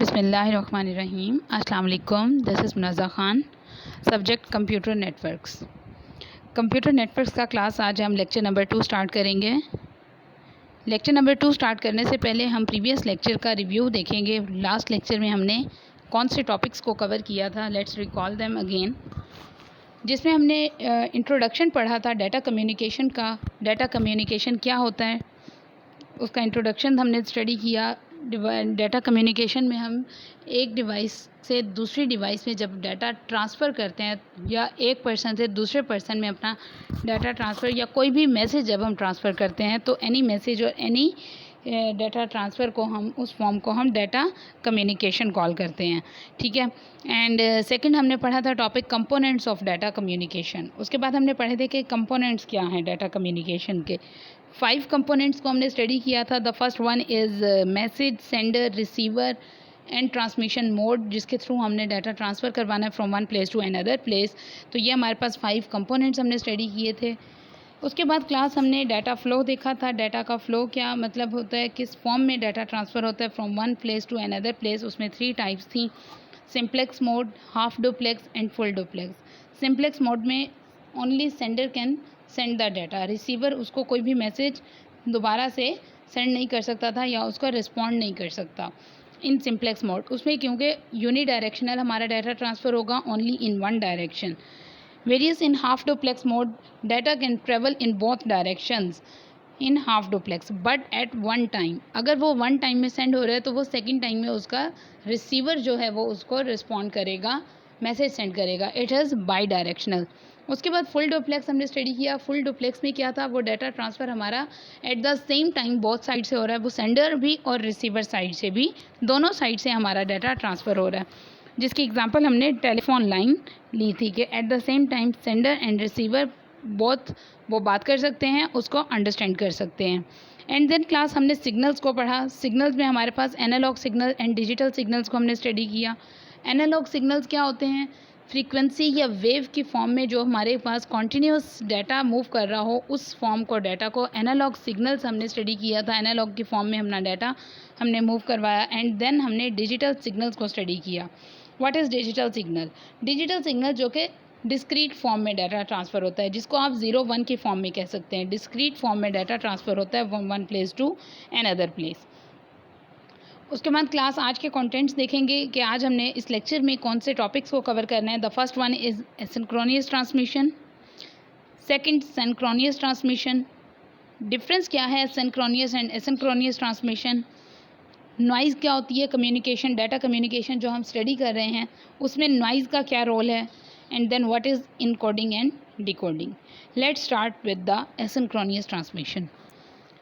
बिस्मिल्लाहिर्रहमानिर्रहीम। अस्सलाम वालेकुम। This is Munazza Khan. Subject computer networks. Computer networks का क्लास आज हम लेक्चर नंबर 2 स्टार्ट करेंगे। लेक्चर नंबर 2 स्टार्ट करने से पहले हम प्रीवियस लेक्चर का रिव्यू देखेंगे। लास्ट लेक्चर में हमने कौन से टॉपिक्स को कवर किया था, लेट्स रिकॉल देम अगेन। जिसमें हमने इंट्रोडक्शन पढ़ा था डाटा कम्युनिकेशन का। डाटा कम्युनिकेशन क्या होता है उसका इंट्रोडक्शन हमने स्टडी किया। डाटा कम्युनिकेशन में हम एक डिवाइस से दूसरी डिवाइस में जब डाटा ट्रांसफ़र करते हैं या एक पर्सन से दूसरे पर्सन में अपना डाटा ट्रांसफ़र या कोई भी मैसेज जब हम ट्रांसफ़र करते हैं तो एनी मैसेज और एनी डाटा ट्रांसफ़र को हम उस फॉर्म को हम डाटा कम्युनिकेशन कॉल करते हैं, ठीक है। एंड सेकंड हमने पढ़ा था topic components of data communication. उसके बाद हमने पढ़े थे कि कंपोनेंट्स क्या हैं डाटा कम्युनिकेशन के। 5 कंपोनेंट्स को हमने स्टडी किया था। The first one is message sender receiver and transmission mode, जिसके थ्रू हमने डाटा ट्रांसफ़र करवाना है from one place to another place. तो ये हमारे पास 5 कंपोनेंट्स हमने स्टडी किए थे। उसके बाद क्लास हमने डाटा फ़्लो देखा था। डाटा का फ़्लो क्या मतलब होता है, किस फॉर्म में डाटा ट्रांसफ़र होता है from one place to another place. उसमें 3 टाइप्स थी, simplex mode, half duplex and full duplex. Simplex mode में only sender can send the data, receiver उसको कोई भी मैसेज दोबारा से सेंड नहीं कर सकता था या उसका रिस्पॉन्ड नहीं कर सकता इन सिंप्लेक्स मोड। उसमें क्योंकि यूनिडायरेक्शनल हमारा डाटा ट्रांसफ़र होगा only in one direction. Various in half duplex mode, data can travel in both directions in half duplex but at one time. अगर वो वन टाइम में सेंड हो रहा है तो वो सेकेंड टाइम में उसका रिसीवर जो है वो उसको रिस्पॉन्ड करेगा, मैसेज सेंड करेगा। It is by directional. उसके बाद फुल डुप्लेक्स हमने स्टडी किया। फुल डुप्लेक्स में क्या था, वो डाटा ट्रांसफ़र हमारा at the same time both side से हो रहा है। वो सेंडर भी और रिसीवर साइड से भी, दोनों साइड से हमारा डाटा ट्रांसफ़र हो रहा है। जिसकी एग्जांपल हमने टेलीफोन लाइन ली थी कि at the same time sender and receiver both वो बात कर सकते हैं, उसको अंडरस्टैंड कर सकते हैं। एंड देन क्लास हमने सिग्नल्स को पढ़ा। सिग्नल्स में हमारे पास analog signal and digital signals को हमने स्टडी किया। एनालॉग सिग्नल्स क्या होते हैं, फ्रीक्वेंसी या वेव की फॉर्म में जो हमारे पास कॉन्टीन्यूस डाटा मूव कर रहा हो, उस फॉर्म को डाटा को एनालॉग सिग्नल्स हमने स्टडी किया था। एनालॉग की फॉर्म में अपना डाटा हमने मूव करवाया। एंड देन हमने डिजिटल सिग्नल्स को स्टडी किया। What is digital signal? Digital signal जो कि डिस्क्रीट फॉर्म में डाटा ट्रांसफ़र होता है, जिसको आप 0-1 की फॉर्म में कह सकते हैं। डिस्क्रीट फॉर्म में डाटा ट्रांसफ़र होता है from one place to another place. उसके बाद क्लास आज के कंटेंट्स देखेंगे कि आज हमने इस लेक्चर में कौन से टॉपिक्स को कवर करना है। The first one is asynchronous transmission. Second, synchronous transmission. Difference क्या है synchronous and asynchronous transmission. Noise क्या होती है, कम्युनिकेशन, डाटा कम्युनिकेशन जो हम स्टडी कर रहे हैं उसमें नॉइज़ का क्या रोल है। And then what is encoding and decoding. Let's start with the asynchronous transmission.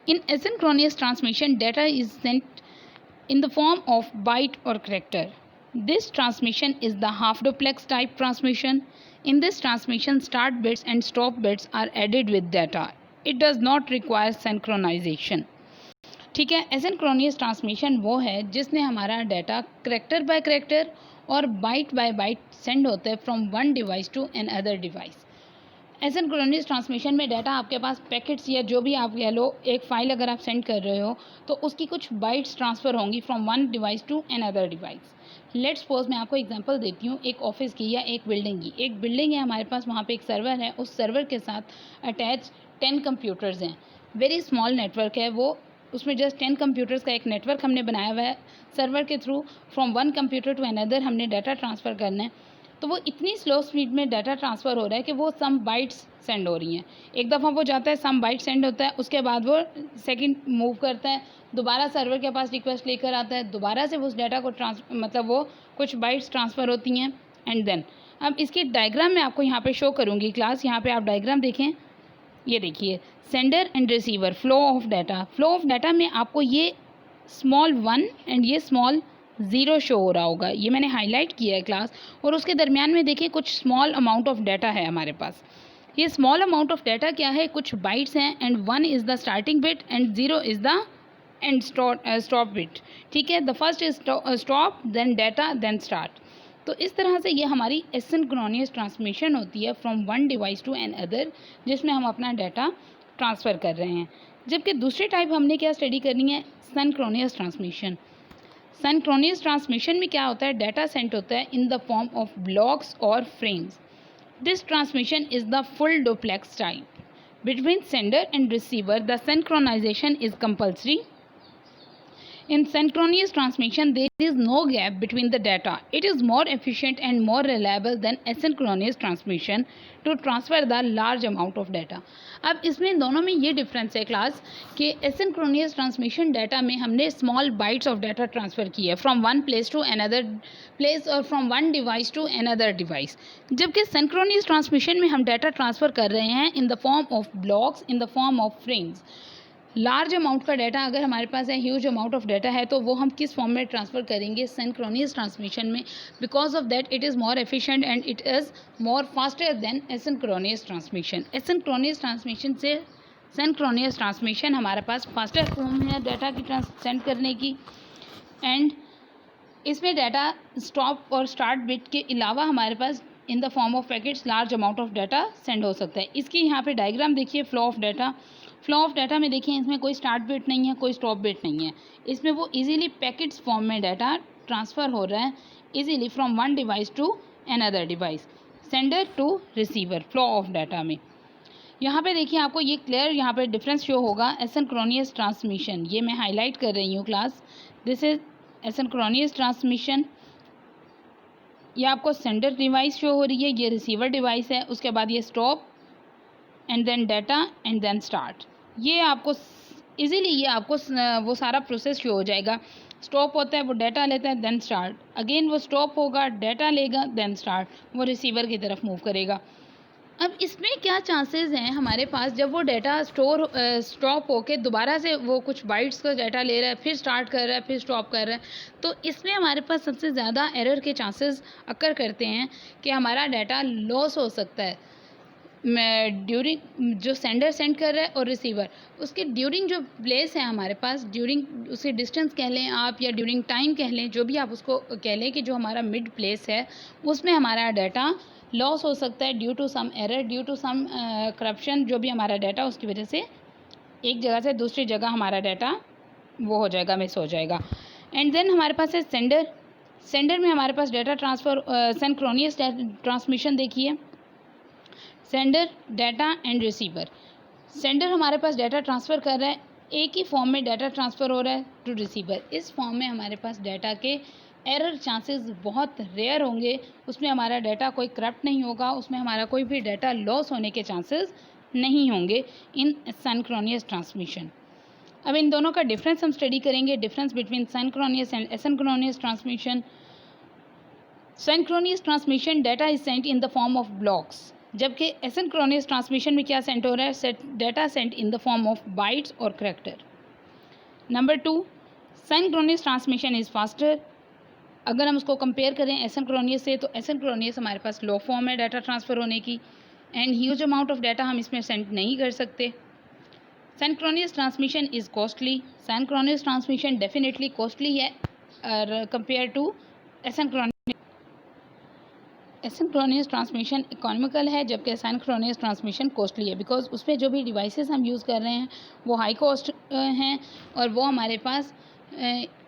In asynchronous transmission, data is sent in the form of byte or character. This transmission is the half duplex type transmission. In this transmission, start bits and stop bits are added with data. It does not require synchronization. ठीक है, एसिंक्रोनियस transmission वो है जिसमें हमारा data character by character और byte by byte send होता है from one device to another device. Asynchronous transmission में डाटा आपके पास पैकेट्स या जो भी आप कह लो, एक फ़ाइल अगर आप सेंड कर रहे हो तो उसकी कुछ बाइट्स ट्रांसफ़र होंगी from one device to another device. Let's suppose मैं आपको एग्जांपल देती हूँ एक ऑफिस की या एक बिल्डिंग की। एक बिल्डिंग है हमारे पास, वहाँ पे एक सर्वर है, उस सर्वर के साथ अटैच 10 कंप्यूटर्स हैं। वेरी स्मॉल नेटवर्क है वो, उसमें जस्ट 10 कंप्यूटर्स का एक नेटवर्क हमने बनाया हुआ है। सर्वर के through from one computer to another हमने डाटा ट्रांसफ़र करना है। तो वो इतनी स्लो स्पीड में डाटा ट्रांसफ़र हो रहा है कि वो सम बाइट्स सेंड हो रही हैं। एक दफ़ा वो जाता है, सम बाइट सेंड होता है, उसके बाद वो सेकंड मूव करता है, दोबारा सर्वर के पास रिक्वेस्ट लेकर आता है, दोबारा से उस डाटा को मतलब वो कुछ बाइट्स ट्रांसफ़र होती हैं। एंड देन अब इसकी डायग्राम मैं आपको यहाँ पे शो करूँगी क्लास। यहाँ पे आप डायग्राम देखें, ये देखिए sender and receiver, flow of data. Flow of data में आपको ये स्मॉल 1 एंड ये स्मॉल 0 शो हो रहा होगा, ये मैंने हाईलाइट किया है क्लास। और उसके दरमियान में देखिए कुछ स्मॉल अमाउंट ऑफ डाटा है हमारे पास। ये स्मॉल अमाउंट ऑफ डाटा क्या है, कुछ बाइट्स हैं and 1 is the starting bit and 0 is the end stop bit, ठीक है। The first is stop, then data, then start. तो इस तरह से ये हमारी एसिंक्रोनियस ट्रांसमिशन होती है from one device to another, जिसमें हम अपना डाटा ट्रांसफ़र कर रहे हैं। जबकि दूसरी टाइप हमने क्या स्टडी करनी है, सिंक्रोनियस ट्रांसमिशन। सिंक्रोनियस ट्रांसमिशन में क्या होता है, डाटा सेंड होता है in the form of blocks और frames. This transmission is the full duplex type. Between sender and receiver, the synchronization is compulsory. In synchronous transmission, there is no gap between the data. It is more efficient and more reliable than asynchronous transmission to transfer the large amount of data. अब इसमें दोनों में ये difference है class कि एसिंक्रोनियस transmission data में हमने small bytes of data transfer किया है from one place to another place और from one device to another device, जबकि सिंक्रोनियस ट्रांसमिशन में हम डाटा ट्रांसफ़र कर रहे हैं in the form of blocks, in the form of frames. Large amount का डाटा अगर हमारे पास है, ह्यूज अमाउंट ऑफ डाटा है, तो वो हम किस फॉर्म में ट्रांसफ़र करेंगे, सिंक्रोनियस ट्रांसमिशन में. Because of that it is more efficient and it is more faster than asynchronous transmission. Asynchronous transmission से सिंक्रोनियस ट्रांसमिशन हमारे पास फास्टर फॉर्म है डाटा की सेंड करने की, एंड इसमें डाटा स्टॉप और स्टार्ट बिट के अलावा हमारे पास in the form of packets large amount of data send हो सकता है. इसकी यहाँ पे डायग्राम देखिए, flow of data. Flow of data में देखिए इसमें कोई स्टार्ट बिट नहीं है, कोई स्टॉप बिट नहीं है. इसमें वो इजीली पैकेट्स फॉर्म में डाटा ट्रांसफ़र हो रहा है easily from one device to another device, sender to receiver. Flow of data में यहाँ पे देखिए आपको ये क्लियर यहाँ पे डिफरेंस शो होगा. एसिंक्रोनियस ट्रांसमिशन, ये मैं हाईलाइट कर रही हूँ क्लास, दिस इज एसिंक्रोनियस ट्रांसमिशन. ये आपको सेंडर डिवाइस शो हो रही है, ये रिसीवर डिवाइस है. उसके बाद ये stop and then data and then start. ये आपको इजीली ये आपको वो सारा प्रोसेस शो हो जाएगा. स्टॉप होता है, वो डाटा लेता है, देन स्टार्ट. अगेन वो स्टॉप होगा, डाटा लेगा, देन स्टार्ट. वो रिसीवर की तरफ मूव करेगा. अब इसमें क्या चांसेस हैं हमारे पास, जब वो डाटा स्टॉप होके दोबारा से वो कुछ बाइट्स का डाटा ले रहा है, फिर स्टार्ट कर रहा है, फिर स्टॉप कर रहा है, तो इसमें हमारे पास सबसे ज़्यादा एरर के चांसेस अकर करते हैं कि हमारा डाटा लॉस हो सकता है ड्यूरिंग जो सेंडर सेंड कर रहा है और रिसीवर उसके ड्यूरिंग जो प्लेस है हमारे पास, ड्यूरिंग उसके डिस्टेंस कह लें आप या ड्यूरिंग टाइम कह लें, जो भी आप उसको कह लें कि जो हमारा मिड प्लेस है उसमें हमारा डाटा लॉस हो सकता है due to some error, due to some corruption. जो भी हमारा डाटा उसकी वजह से एक जगह से दूसरी जगह हमारा डाटा वो हो जाएगा, मिस हो जाएगा. एंड देन हमारे पास है सेंडर. सेंडर में हमारे पास डाटा ट्रांसफ़र सिंक्रोनियस ट्रांसमिशन देखिए, sender data and receiver. Sender हमारे पास डाटा ट्रांसफ़र कर रहा है, एक ही फॉर्म में डाटा ट्रांसफ़र हो रहा है टू रिसीवर. इस फॉर्म में हमारे पास डाटा के एरर चांसेस बहुत रेयर होंगे, उसमें हमारा डाटा कोई करप्ट नहीं होगा, उसमें हमारा कोई भी डाटा लॉस होने के चांसेस नहीं होंगे इन सिंक्रोनियस ट्रांसमिशन. अब इन दोनों का डिफरेंस हम स्टडी करेंगे, difference between synchronous and asynchronous transmission. Synchronous transmission data is sent in the form of blocks, जबकि एसिंक्रोनियस ट्रांसमिशन में क्या सेंड हो रहा है, data sent in the form of bytes और character. Number 2, synchronous transmission is faster. अगर हम उसको कंपेयर करें एसिंक्रोनियस से, तो एसिंक्रोनियस हमारे पास लो फॉर्म है डाटा ट्रांसफ़र होने की, and huge amount of data हम इसमें सेंड नहीं कर सकते. Synchronous transmission is costly. Synchronous transmission definitely costly है कंपेयर टू एसिंक्रोनियस. एसिंक्रोनियस ट्रांसमिशन इकोनॉमिकल है, जबकि सिंक्रोनियस ट्रांसमिशन कॉस्टली है, बिकॉज उसमें जो भी डिवाइसेस हम यूज़ कर रहे हैं वो हाई कॉस्ट हैं और वो हमारे पास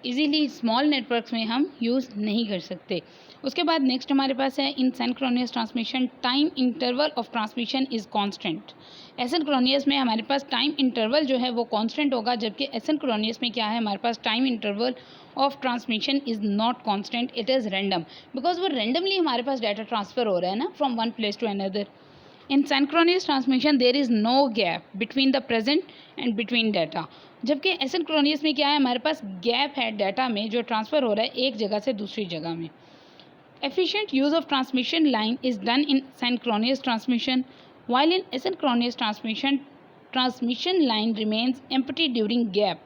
इजीली स्मॉल नेटवर्क्स में हम यूज़ नहीं कर सकते. उसके बाद नेक्स्ट हमारे पास है in synchronous transmission time interval of transmission is constant. Asynchronous में हमारे पास टाइम इंटरवल जो है वो कांस्टेंट होगा, जबकि एसिंक्रोनियस में क्या है, हमारे पास time interval of transmission is not constant, it is random, because वो रैंडमली हमारे पास डाटा ट्रांसफ़र हो रहा है ना from one place to another. In synchronous transmission there is no gap between the present and between data, जबकि asynchronous में क्या है, हमारे पास गैप है डाटा में जो ट्रांसफ़र हो रहा है एक जगह से दूसरी जगह में. Efficient use of transmission line is done in synchronous transmission, while in asynchronous transmission line remains empty during gap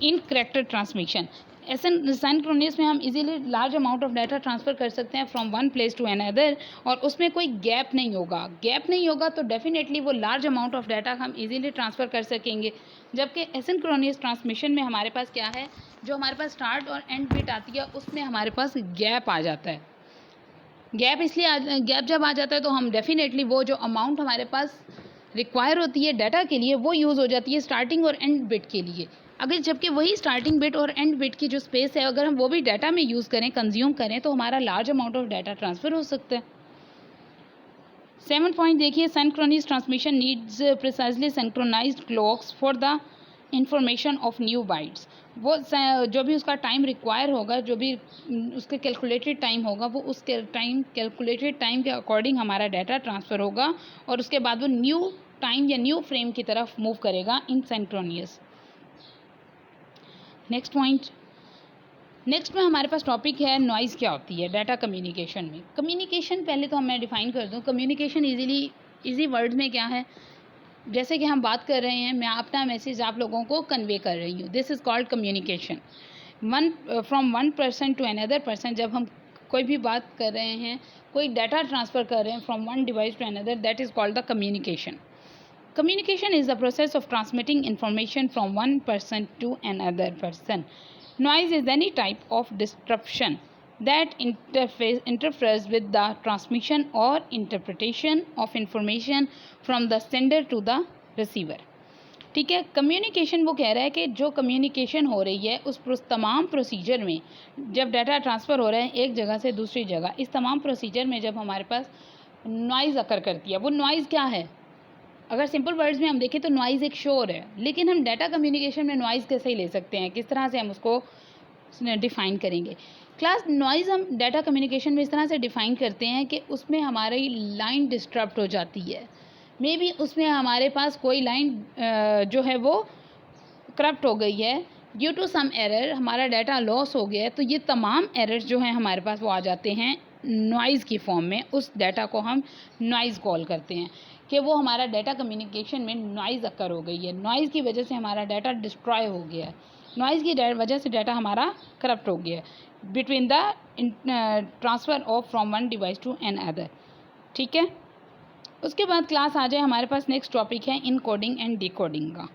in character transmission. Synchronous में हम easily large amount of data transfer कर सकते हैं from one place to another, और उसमें कोई gap नहीं होगा. गैप नहीं होगा तो डेफिनेटली वो लार्ज अमाउंट ऑफ डाटा हम इजीली ट्रांसफ़र कर सकेंगे, जबकि एसिंक्रोनियस ट्रांसमिशन में हमारे पास क्या है, जो हमारे पास स्टार्ट और एंड बिट आती है उसमें हमारे पास गैप आ जाता है. गैप जब आ जाता है तो हम डेफिनेटली वो जो अमाउंट हमारे पास रिक्वायर होती है डाटा के लिए वो यूज़ हो जाती है स्टार्टिंग और एंड बिट के लिए. अगर जबकि वही स्टार्टिंग बिट और एंड बिट की जो स्पेस है अगर हम वो भी डाटा में यूज़ करें, कंज्यूम करें, तो हमारा large amount of data transfer हो सकता है। 7 पॉइंट देखिए, synchronous transmission needs precisely synchronized clocks for the information of new bytes. वो जो भी उसका टाइम रिक्वायर होगा, जो भी उसके कैलकुलेटेड टाइम होगा, वो उसके कैलकुलेटेड टाइम के अकॉर्डिंग हमारा डाटा ट्रांसफ़र होगा और उसके बाद वो न्यू टाइम या न्यू फ्रेम की तरफ मूव करेगा इन सिंक्रोनियस। नेक्स्ट पॉइंट, नेक्स्ट में हमारे पास टॉपिक है नॉइज़ क्या होती है डाटा कम्युनिकेशन में। कम्युनिकेशन पहले तो मैं डिफ़ाइन कर दूं। कम्युनिकेशन इजी वर्ड्स में क्या है, जैसे कि हम बात कर रहे हैं, मैं अपना मैसेज आप लोगों को कन्वे कर रही हूँ, this is called communication. From one person to another person, जब हम कोई भी बात कर रहे हैं, कोई डाटा ट्रांसफ़र कर रहे हैं from one device to another, that is called the communication. Communication is the process of transmitting information from one person to another person. Noise is any type of disruption that interferes with the transmission or interpretation of information from the sender to the receiver. ठीक है, communication वो कह रहा है कि जो communication हो रही है उस तमाम प्रोसीजर में, जब डाटा ट्रांसफ़र हो रहा है एक जगह से दूसरी जगह, इस तमाम प्रोसीजर में जब हमारे पास नॉइज़ अकर करती है, वो नॉइज़ क्या है? अगर सिंपल वर्ड्स में हम देखें तो नॉइज़ एक शोर है, लेकिन हम डाटा कम्युनिकेशन में नॉइज़ कैसे ले सकते हैं, किस तरह से हम उसको डिफ़ाइन करेंगे। क्लास नॉइज़ हम डाटा कम्युनिकेशन में इस तरह से डिफ़ाइन करते हैं कि उसमें हमारी लाइन डिस्टर्ब हो जाती है, मे बी उसमें हमारे पास कोई लाइन जो है वो करप्ट हो गई है, ड्यू टू सम एरर हमारा डाटा लॉस हो गया है, तो ये तमाम एरर्स जो हैं हमारे पास वो आ जाते हैं नॉइज़ की फॉर्म में। उस डाटा को हम नॉइज़ कॉल करते हैं कि वो हमारा डाटा कम्युनिकेशन में नॉइज़ अकर हो गई है, नॉइज़ की वजह से हमारा डाटा डिस्ट्रॉय हो गया है, नॉइज़ की वजह से डाटा हमारा करप्ट हो गया है between the transfer of from one device to another. ठीक है, उसके बाद क्लास आ जाए हमारे पास नेक्स्ट टॉपिक है इनकोडिंग एंड डिकोडिंग का।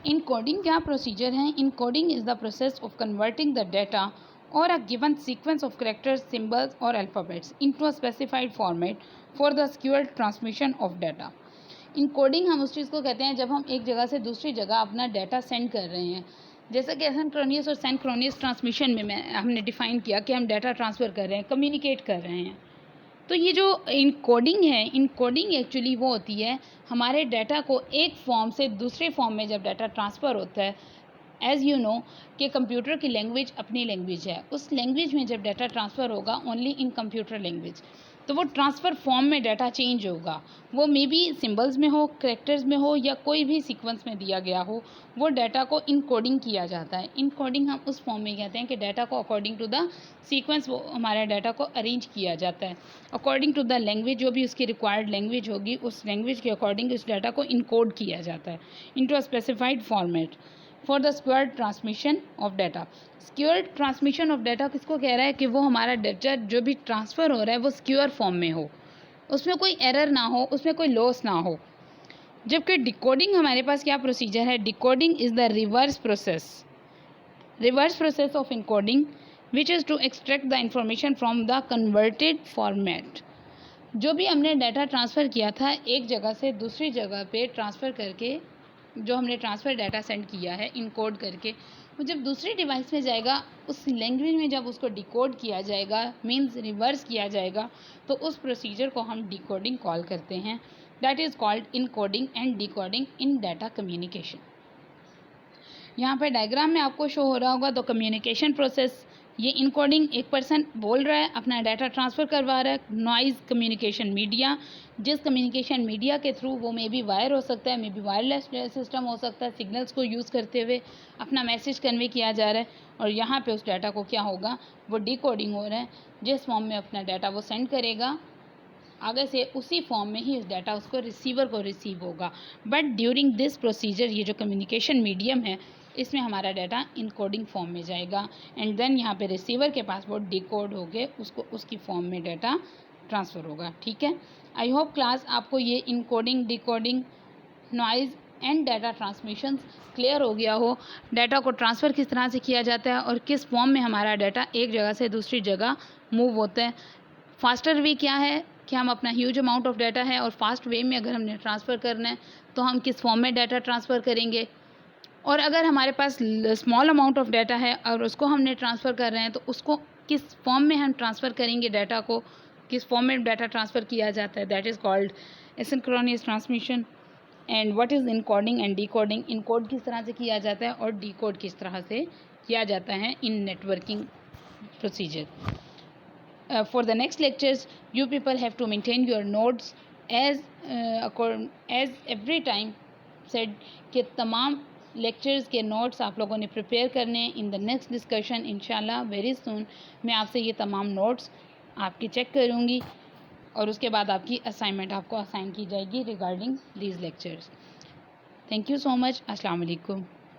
इनकोडिंग क्या प्रोसीजर है? Encoding is the process of converting the data or a given sequence of characters, symbols or alphabets into a specified format for the secure transmission of data. Encoding हम उस चीज़ को कहते हैं जब हम एक जगह से दूसरी जगह अपना डाटा सेंड कर रहे हैं, जैसा कि सिंक्रोनियस और सिंक्रोनियस ट्रांसमिशन में हमने डिफ़ाइन किया कि हम डाटा ट्रांसफ़र कर रहे हैं, कम्युनिकेट कर रहे हैं। तो ये जो इनकोडिंग है, इनकोडिंग एक्चुअली वो होती है हमारे डाटा को एक फॉर्म से दूसरे फॉर्म में जब डाटा ट्रांसफ़र होता है। एज़ यू नो कि कंप्यूटर की लैंग्वेज अपनी लैंग्वेज है, उस लैंग्वेज में जब डाटा ट्रांसफ़र होगा ओनली इन कंप्यूटर लैंग्वेज, तो वो ट्रांसफ़र फॉर्म में डाटा चेंज होगा, वो मे बी सिम्बल्स में हो, करैक्टर्स में हो या कोई भी सीक्वेंस में दिया गया हो, वो डाटा को इनकोडिंग किया जाता है। इनकोडिंग हम उस फॉर्म में कहते हैं कि डाटा को अकॉर्डिंग टू द सीक्वेंस वो हमारे डाटा को अरेंज किया जाता है, अकॉर्डिंग टू द लैंग्वेज, जो भी उसकी रिक्वायर्ड लैंग्वेज होगी उस लैंग्वेज के अकॉर्डिंग उस डाटा को इनकोड किया जाता है into a specified format for the secure transmission of data. Secure transmission of data किसको कह रहा है कि वो हमारा डाटा जो भी ट्रांसफ़र हो रहा है वो सिक्योर फॉर्म में हो, उसमें कोई एरर ना हो, उसमें कोई लॉस ना हो। जबकि डिकोडिंग हमारे पास क्या प्रोसीजर है? Decoding is the reverse process of encoding which is to extract the information from the converted format. जो भी हमने डाटा ट्रांसफ़र किया था एक जगह से दूसरी जगह पे ट्रांसफ़र करके, जो हमने ट्रांसफ़र डाटा सेंड किया है इनकोड करके, वो जब दूसरी डिवाइस में जाएगा उस लैंग्वेज में जब उसको डिकोड किया जाएगा, मींस रिवर्स किया जाएगा, तो उस प्रोसीजर को हम डिकोडिंग कॉल करते हैं। That is called encoding and decoding in data communication. यहाँ पे डायग्राम में आपको शो हो रहा होगा तो कम्युनिकेशन प्रोसेस, ये इनकोडिंग एक पर्सन बोल रहा है, अपना डाटा ट्रांसफ़र करवा रहा है। नॉइज़ कम्युनिकेशन मीडिया, जिस कम्युनिकेशन मीडिया के थ्रू, वो मे बी वायर हो सकता है, मे बी वायरलेस सिस्टम हो सकता है, सिग्नल्स को यूज़ करते हुए अपना मैसेज कन्वे किया जा रहा है, और यहाँ पे उस डाटा को क्या होगा, वो डिकोडिंग हो रहा है। जिस फॉर्म में अपना डाटा वो सेंड करेगा आगे से उसी फॉर्म में ही इस डाटा उसको रिसीवर को रिसीव होगा। बट ड्यूरिंग दिस प्रोसीजर, ये जो कम्युनिकेशन मीडियम है इसमें हमारा डाटा इनकोडिंग फॉर्म में जाएगा एंड देन यहाँ पे रिसीवर के पास वो डिकोड हो गए, उसको उसकी फॉर्म में डाटा ट्रांसफ़र होगा। ठीक है, आई होप क्लास आपको ये encoding, decoding, noise and data transmissions clear हो गया हो। डाटा को ट्रांसफ़र किस तरह से किया जाता है और किस फॉर्म में हमारा डाटा एक जगह से दूसरी जगह मूव होता है। फास्टर वे क्या है कि हम अपना ह्यूज अमाउंट ऑफ डाटा है और फास्ट वे में अगर हमने ट्रांसफ़र करना है तो हम किस फॉर्म में डाटा ट्रांसफ़र करेंगे, और अगर हमारे पास स्मॉल अमाउंट ऑफ डाटा है और उसको हमने ट्रांसफ़र कर रहे हैं, तो उसको किस फॉर्म में हम ट्रांसफ़र करेंगे, डाटा को किस फॉर्म में डाटा ट्रांसफ़र किया जाता है, that is called asynchronous transmission. And what is encoding and decoding, encode किस तरह से किया जाता है और डिकोड किस तरह से किया जाता है in networking procedure. For the next lectures, you people have to maintain your notes as every time said कि तमाम लेक्चर्स के नोट्स आप लोगों ने प्रिपेयर करने हैं। इन द नेक्स्ट डिस्कशन इंशाल्लाह वेरी सून मैं आपसे ये तमाम नोट्स आपकी चेक करूँगी और उसके बाद आपकी असाइनमेंट आपको असाइन की जाएगी regarding these lectures. Thank you so much. अस्सलाम वालेकुम।